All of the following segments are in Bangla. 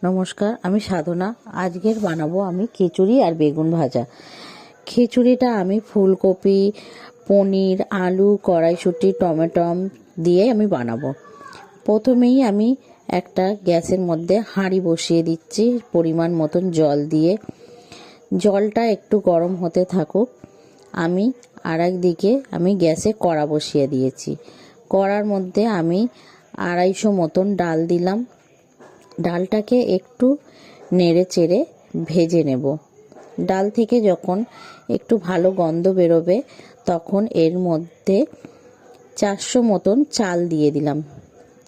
নমস্কার, আমি সাধনা। আজকের বানাবো আমি খিচুড়ি আর বেগুন ভাজা। খিচুড়িটা আমি ফুলকপি, পনির, আলু, কড়াইশুঁটি, টমেটম দিয়ে আমি বানাবো। প্রথমেই আমি একটা গ্যাসের মধ্যে হাঁড়ি বসিয়ে দিচ্ছি পরিমাণ মতন জল দিয়ে। জলটা একটু গরম হতে থাকুক। আমি আর একদিকে আমি গ্যাসে কড়া বসিয়ে দিয়েছি। কড়ার মধ্যে আমি 250 মতন ডাল দিলাম। ডালটাকে একটু নেড়ে চেড়ে ভেজে নেব। ডাল থেকে যখন একটু ভালো গন্ধ বেরোবে তখন এর মধ্যে 400 মতন চাল দিয়ে দিলাম।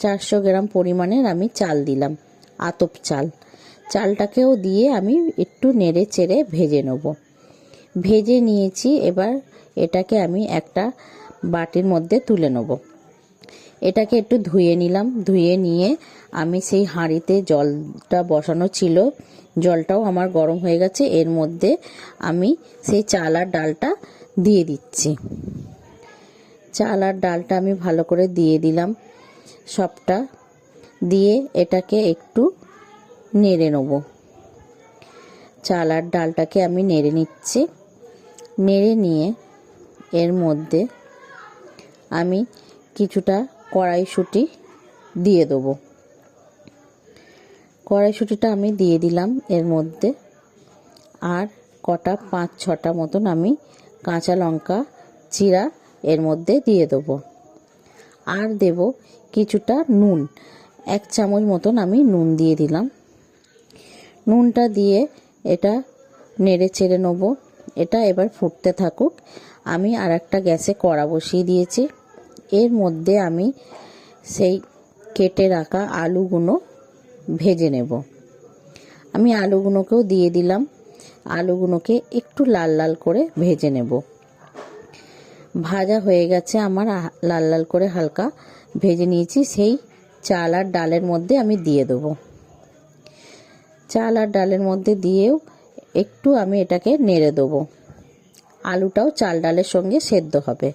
400 গ্রাম পরিমাণের আমি চাল দিলাম, আতপ চাল। চালটাকেও দিয়ে আমি একটু নেড়ে চেড়ে ভেজে নেব। ভেজে নিয়েছি, এবার এটাকে আমি একটা বাটির মধ্যে তুলে নেব। এটাকে একটু ধুয়ে নিলাম। ধুয়ে নিয়ে আমি সেই হাঁড়িতে জলটা বসানো ছিল, জলটাও আমার গরম হয়ে গেছে। এর মধ্যে আমি সেই চাল আর ডালটা দিয়ে দিচ্ছি। চাল আর ডালটা আমি ভালো করে দিয়ে দিলাম। সবটা দিয়ে এটাকে একটু নেড়ে নেব। চাল আর ডালটাকে আমি নেড়ে নিচ্ছি। নেড়ে নিয়ে এর মধ্যে আমি কিছুটা কড়াইশুঁটি দিয়ে দেবো। কড়াইশুঁটিটা আমি দিয়ে দিলাম এর মধ্যে। আর কটা 5-6টা মতন আমি কাঁচা লঙ্কা চিরা এর মধ্যে দিয়ে দেবো। আর দেব কিছুটা নুন, 1 চামচ মতন আমি নুন দিয়ে দিলাম। নুনটা দিয়ে এটা নেড়ে চেড়ে নেব। এটা এবার ফুটতে থাকুক। আমি আর একটা গ্যাসে কড়া বসিয়ে দিয়েছি। এর মধ্যে আমি সেই কেটে রাখা আলুগুলো ভেজে নেব। আমি আলুগুলোকেও দিয়ে দিলাম। আলুগুলোকে একটু লাল লাল করে ভেজে নেব। ভাজা হয়ে গেছে আমার, লাল লাল করে হালকা ভেজে নিয়েছি। সেই চাল আর ডালের মধ্যে আমি দিয়ে দেবো। চাল আর ডালের মধ্যে দিয়েও একটু আমি এটাকে নেড়ে দেবো। আলুটাও চাল ডালের সঙ্গে সেদ্ধ হবে।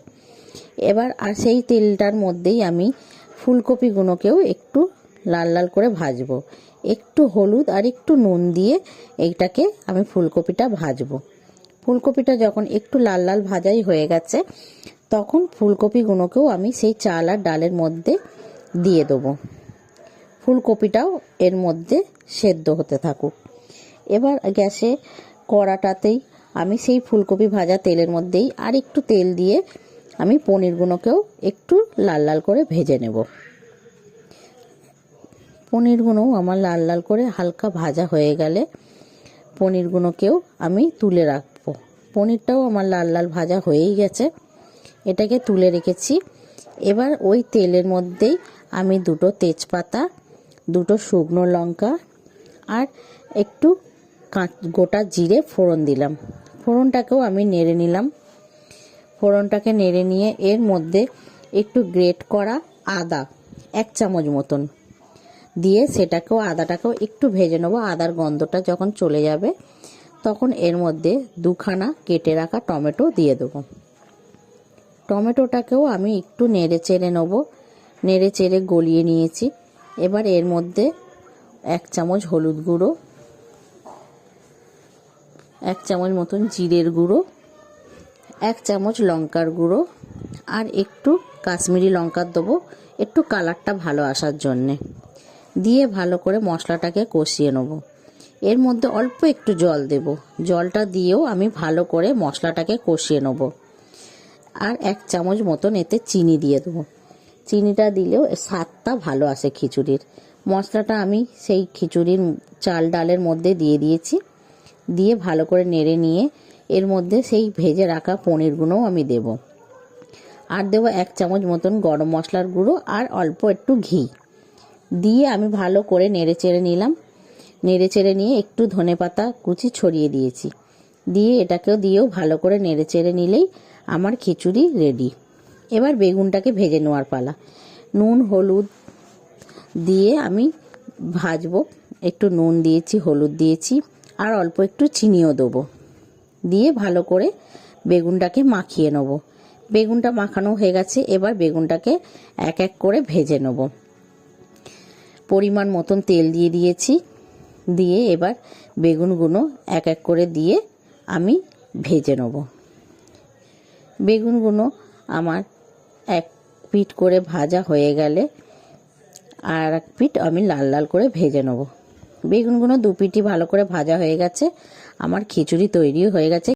এবার আর সেই তেলটার মধ্যেই আমি ফুলকপিগুলোকেও একটু লাল লাল করে ভাজবো। একটু হলুদ আর একটু নুন দিয়ে এইটাকে আমি ফুলকপিটা ভাজবো। ফুলকপিটা যখন একটু লাল লাল ভাজাই হয়ে গেছে তখন ফুলকপিগুলোকেও আমি সেই চাল আর ডালের মধ্যে দিয়ে দেবো। ফুলকপিটাও এর মধ্যে সেদ্ধ হতে থাকুক। এবার গ্যাসে কড়াটাতেই আমি সেই ফুলকপি ভাজা তেলের মধ্যেই আর একটু তেল দিয়ে আমি পনিরগুলোকেও একটু লাল লাল করে ভেজে নেব। পনিরগুলোও আমার লাল লাল করে হালকা ভাজা হয়ে গেলে পনিরগুলোকেও আমি তুলে রাখবো। পনিরটাও আমার লাল লাল ভাজা হয়েই গেছে, এটাকে তুলে রেখেছি। এবার ওই তেলের মধ্যেই আমি 2টো তেজপাতা, 2টো শুকনো লঙ্কা আর একটু গোটা জিরে ফোড়ন দিলাম। ফোড়নটাকেও আমি নেড়ে নিলাম। ফোড়নটাকে নেড়ে নিয়ে এর মধ্যে একটু গ্রেট করা আদা 1 চামচ মতন দিয়ে সেটাকেও আদাটাকেও একটু ভেজে নেবো। আদার গন্ধটা যখন চলে যাবে তখন এর মধ্যে 2খানা কেটে রাখা টমেটো দিয়ে দেবো। টমেটোটাকেও আমি একটু নেড়ে চেড়ে নেবো। নেড়ে চেড়ে গলিয়ে নিয়েছি। এবার এর মধ্যে 1 চামচ হলুদ গুঁড়ো, 1 চামচ মতন জিরের গুঁড়ো, 1 চামচ লঙ্কার গুঁড়ো আর একটু কাশ্মীরি লঙ্কার দেবো, একটু কালারটা ভালো আসার জন্যে। দিয়ে ভালো করে মশলাটাকে কষিয়ে নেব। এর মধ্যে অল্প একটু জল দেব। জলটা দিয়েও আমি ভালো করে মশলাটাকে কষিয়ে নেব। আর 1 চামচ মতন এতে চিনি দিয়ে দেবো। চিনিটা দিলেও স্বাদটা ভালো আসে খিচুড়ির। মশলাটা আমি সেই খিচুড়ির চাল ডালের মধ্যে দিয়ে দিয়েছি। দিয়ে ভালো করে নেড়ে নিয়ে এর মধ্যে সেই ভেজে রাখা পনিরগুলোও আমি দেব। আর দেবো 1 চামচ মতন গরম মশলার গুঁড়ো আর অল্প একটু ঘি দিয়ে আমি ভালো করে নেড়ে চেড়ে নিলাম। নেড়ে চেড়ে নিয়ে একটু ধনেপাতা কুচি ছড়িয়ে দিয়েছি। দিয়ে এটাকেও দিয়েও ভালো করে নেড়ে চেড়ে নিলেই আমার খিচুড়ি রেডি। এবার বেগুনটাকে ভেজে নেওয়ার পালা। নুন হলুদ দিয়ে আমি ভাজবো। একটু নুন দিয়েছি, হলুদ দিয়েছি আর অল্প একটু চিনিও দেবো। দিয়ে ভালো করে বেগুনটাকে মাখিয়ে নেব। বেগুনটা মাখানো হয়ে গেছে। এবার বেগুনটাকে এক এক করে ভেজে নেব। পরিমাণ মতন তেল দিয়ে দিয়েছি। দিয়ে এবার বেগুনগুলো এক এক করে দিয়ে আমি ভেজে নেব। বেগুনগুলো আমার এক পিঠ করে ভাজা হয়ে গেলে আর এক পিঠ আমি লাল লাল করে ভেজে নেব। বেগুনগুলো দু পিঠই ভালো করে ভাজা হয়ে গেছে, আমার খিচুড়ি তৈরিও হয়ে গেছে।